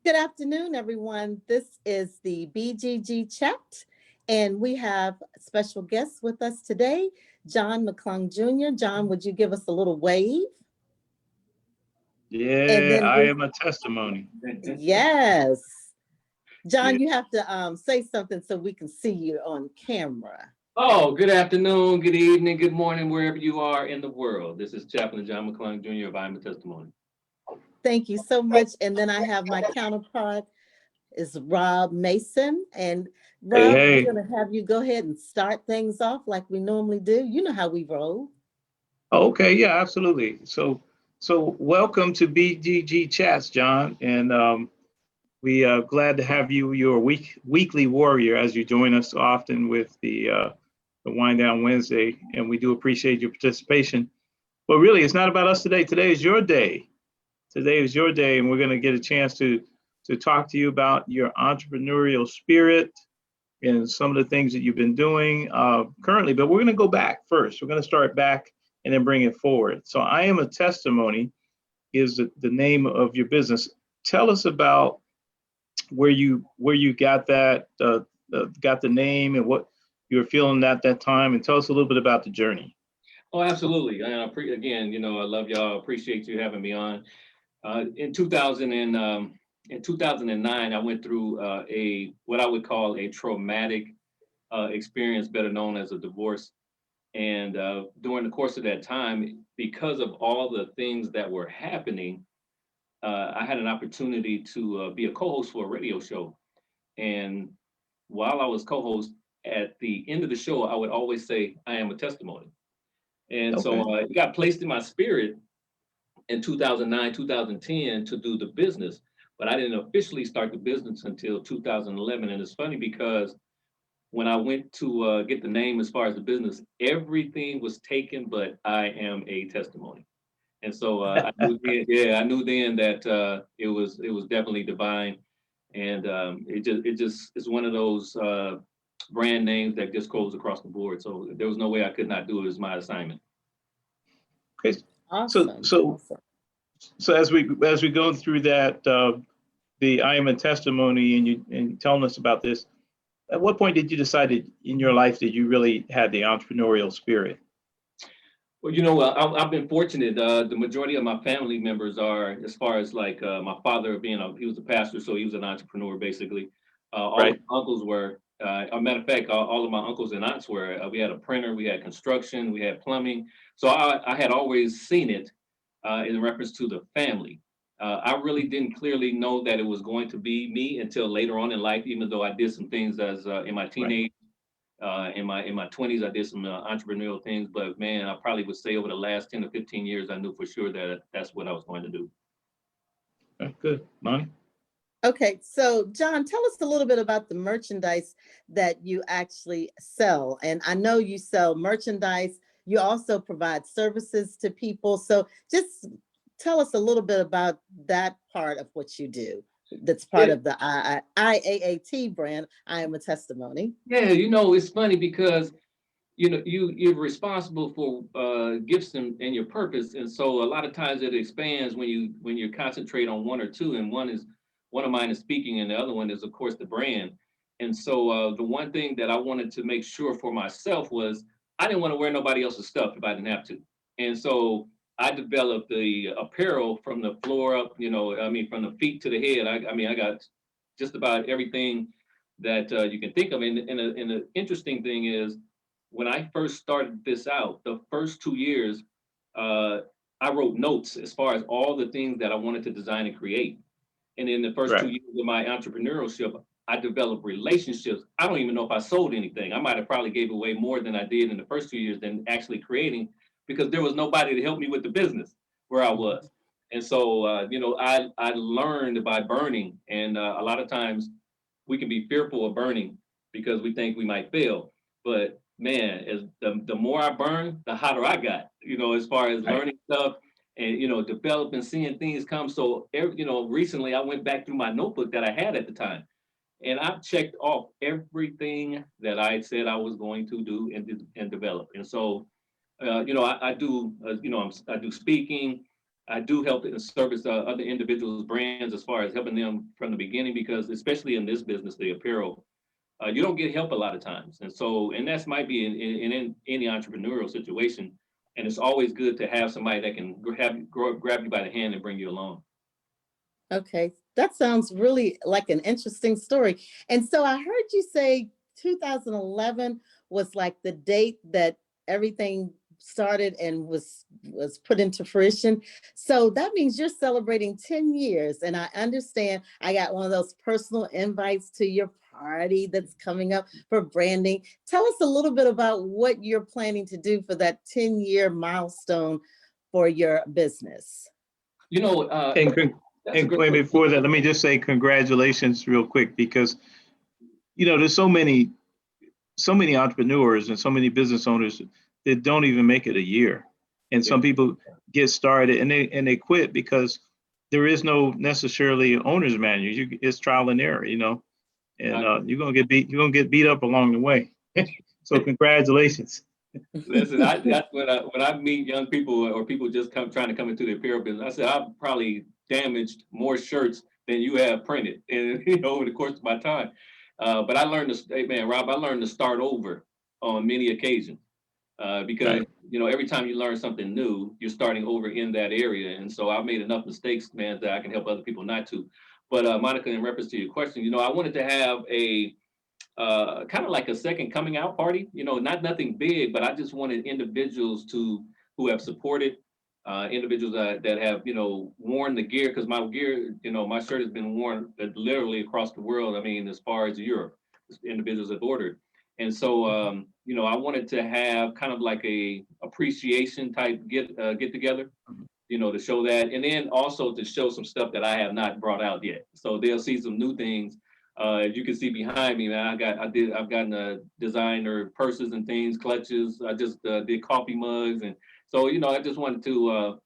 Good afternoon, everyone. This is the BGG Chat, and we have special guests with us today, John McClung Jr. John, would you give us a little wave? And Yeah, then I we, am a testimony. yes. Yeah. John, you have to say something so we can see you on camera. Oh, good afternoon, good evening, good morning, wherever you are in the world. This is Chaplain John McClung Jr. of I'm a Testimony. Thank you so much. And then I have my counterpart is Rob Mason. And Hey, Rob, we're hey. going to have you go ahead and start things off like we normally do. You know how we roll. Oh, okay, yeah, absolutely. So welcome to BGG Chats, John, and we are glad to have you. You're a weekly warrior as you join us often with the Wind Down Wednesday, and we do appreciate your participation. But really, it's not about us today. Today is your day. Today is your day, and we're going to get a chance to talk to you about your entrepreneurial spirit and some of the things that you've been doing currently. But we're going to go back first. We're going to start back and then bring it forward. So I am a testimony is the name of your business. Tell us about where you got that got the name and what you were feeling at that time, and tell us a little bit about the journey. Oh, absolutely. And again, I love y'all. Appreciate you having me on. In 2009, I went through a what I would call a traumatic experience, better known as a divorce. And during the course of that time, because of all the things that were happening, I had an opportunity to be a co-host for a radio show. And while I was co-host, at the end of the show, I would always say, I am a testimony. And Okay. so it got placed in my spirit in 2009, 2010 to do the business. But I didn't officially start the business until 2011. And it's funny because when I went to get the name as far as the business, everything was taken, but I am a testimony. And so I knew then, I knew then that it was definitely divine, and it just is one of those brand names that just goes across the board. So there was no way I could not do it as my assignment. Okay. So Awesome. so Awesome. so as we go through that, the I am a testimony, and telling us about this. At what point did you decide that in your life that you really had the entrepreneurial spirit? Well, I've been fortunate. The majority of my family members are, as far as like my father he was a pastor, so he was an entrepreneur basically. All of Right. my uncles were. A matter of fact, all of my uncles and aunts were. We had a printer, we had construction, we had plumbing. So I had always seen it in reference to the family. I really didn't clearly know that it was going to be me until later on in life, even though I did some things as in my Right. teenage in my 20s, I did some entrepreneurial things, but man, I probably would say over the last 10 to 15 years, I knew for sure that that's what I was going to do. Okay, good. Lonnie? Okay, so John, tell us a little bit about the merchandise that you actually sell. And I know you sell merchandise. You also provide services to people. So just tell us a little bit about that part of what you do. That's part Yeah, of the IAAT brand. I am a testimony. yeah, it's funny because you're responsible for gifts and your purpose, and so a lot of times it expands when you concentrate on one or two, and one of mine is speaking, and the other one is of course the brand. And so the one thing that I wanted to make sure for myself was I didn't want to wear nobody else's stuff if I didn't have to, and so I developed the apparel from the floor up, from the feet to the head. I got just about everything that you can think of, and the interesting thing is when I first started this out, the first 2 years, uh, I wrote notes as far as all the things that I wanted to design and create. And in the first two Right. years of my entrepreneurship, I developed relationships. I don't even know if I sold anything. I might have probably gave away more than I did in the first 2 years than actually creating, because there was nobody to help me with the business where I was. And so, I learned by burning, and a lot of times we can be fearful of burning because we think we might fail. But man, as the more I burn, the hotter I got, as far as Right. learning stuff and, developing, seeing things come. So, recently I went back through my notebook that I had at the time, and I've checked off everything that I said I was going to do and develop. And so, I do, I do speaking. I do help and service other individuals' brands as far as helping them from the beginning, because especially in this business, the apparel, you don't get help a lot of times. And so, and that's might be in any entrepreneurial situation. And it's always good to have somebody that can grab you by the hand and bring you along. Okay, that sounds really like an interesting story. And so I heard you say 2011 was like the date that everything started and was put into fruition. So that means you're celebrating 10 years. And I understand I got one of those personal invites to your party that's coming up for branding. Tell us a little bit about what you're planning to do for that 10-year milestone for your business. You know, And, that's a great and question. before that, let me just say congratulations real quick, because, you know, there's so many entrepreneurs and so many business owners that don't even make it a year. And some people get started and they quit because there is no necessarily owner's manual. It's trial and error, you know, and you're gonna get beat up along the way. So congratulations. Listen, that's when I meet young people or people just trying to come into the apparel business, I said I've probably damaged more shirts than you have printed, and you know, over the course of my time. But I learned to, hey man, Rob, I learned to start over on many occasions, because Right. you know, every time you learn something new, you're starting over in that area. And so I've made enough mistakes, man, that I can help other people not to. But Monica, in reference to your question, you know, I wanted to have a kind of like a second coming out party, you know, nothing big, but I just wanted individuals who have supported, individuals that have, you know, worn the gear, because my gear, you know, my shirt has been worn literally across the world. I mean, as far as Europe, individuals have ordered. And so, you know, I wanted to have kind of like a appreciation type get together, you know, to show that, and then also to show some stuff that I have not brought out yet. So they'll see some new things. As you can see behind me, man, I've gotten designer purses and things, clutches. I just did coffee mugs, and so you know, I just wanted to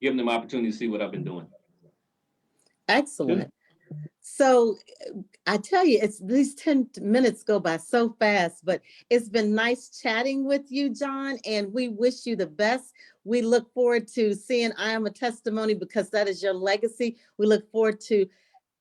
give them the opportunity to see what I've been doing. Excellent. So I tell you, it's these 10 minutes go by so fast, but it's been nice chatting with you, John, and we wish you the best. We look forward to seeing I Am a Testimony, because that is your legacy. We look forward to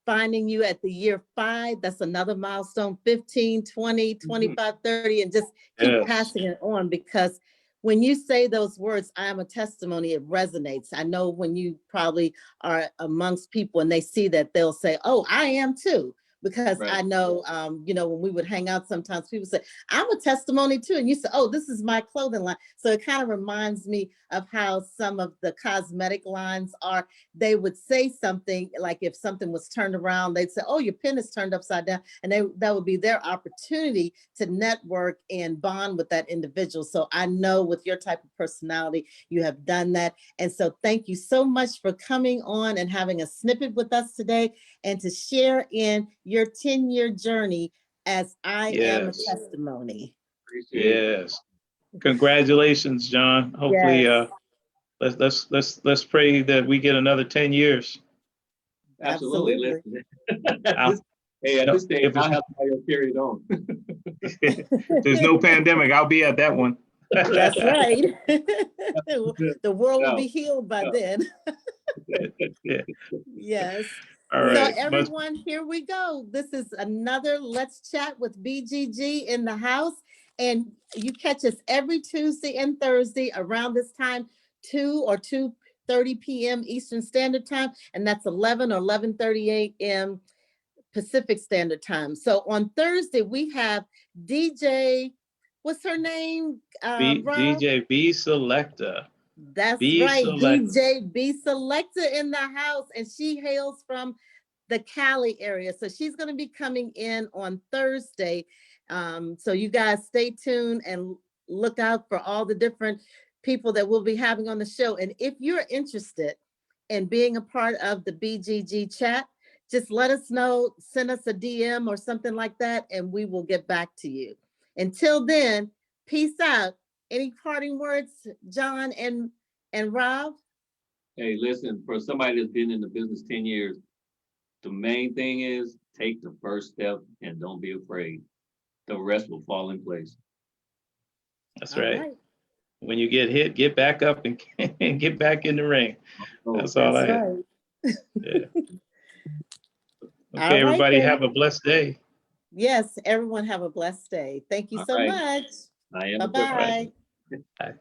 finding you at the year 5. That's another milestone, 15, 20, 25, 30, and just keep Yes. passing it on, because when you say those words, I am a testimony, it resonates. I know when you probably are amongst people and they see that, they'll say, oh, I am too. Because Right. I know, you know, when we would hang out, sometimes people say, I'm a testimony too. And you say, oh, this is my clothing line. So it kind of reminds me of how some of the cosmetic lines are. They would say something like, if something was turned around, they'd say, oh, your pen is turned upside down. And that would be their opportunity to network and bond with that individual. So I know with your type of personality, you have done that. And so thank you so much for coming on and having a snippet with us today, and to share in your 10-year journey as I Am a Yes. Testimony. Appreciate it. Yes. Congratulations, John. Hopefully, Yes. let's pray that we get another 10 years. Absolutely. Absolutely. Listen, hey, at this stage, If it's- I'll have to carry it on. If there's no pandemic, I'll be at that one. That's right. The world will No. be healed by then. Yeah. Yes. All So right. everyone, here we go. This is another Let's Chat with BGG in the house. And you catch us every Tuesday and Thursday around this time, 2 or 2:30 p.m. Eastern Standard Time. And that's 11 or 11:30 a.m. Pacific Standard Time. So on Thursday, we have DJ, what's her name? Rob? DJ B Selecta. That's B right, Selecta. DJ B Selecta in the house, and she hails from the Cali area. So she's going to be coming in on Thursday. So you guys stay tuned and look out for all the different people that we'll be having on the show. And if you're interested in being a part of the BGG chat, just let us know, send us a DM or something like that, and we will get back to you. Until then, peace out. Any parting words, John and Rob? Hey, listen, for somebody that's been in the business 10 years, the main thing is take the first step and don't be afraid. The rest will fall in place. That's All right. When you get hit, get back up and, and get back in the ring. That's all I That's have. right. Yeah. All Okay, right, everybody then. have a blessed day. Yes, everyone have a blessed day. Thank you All so right. much. I am a good Bye-bye. Bye.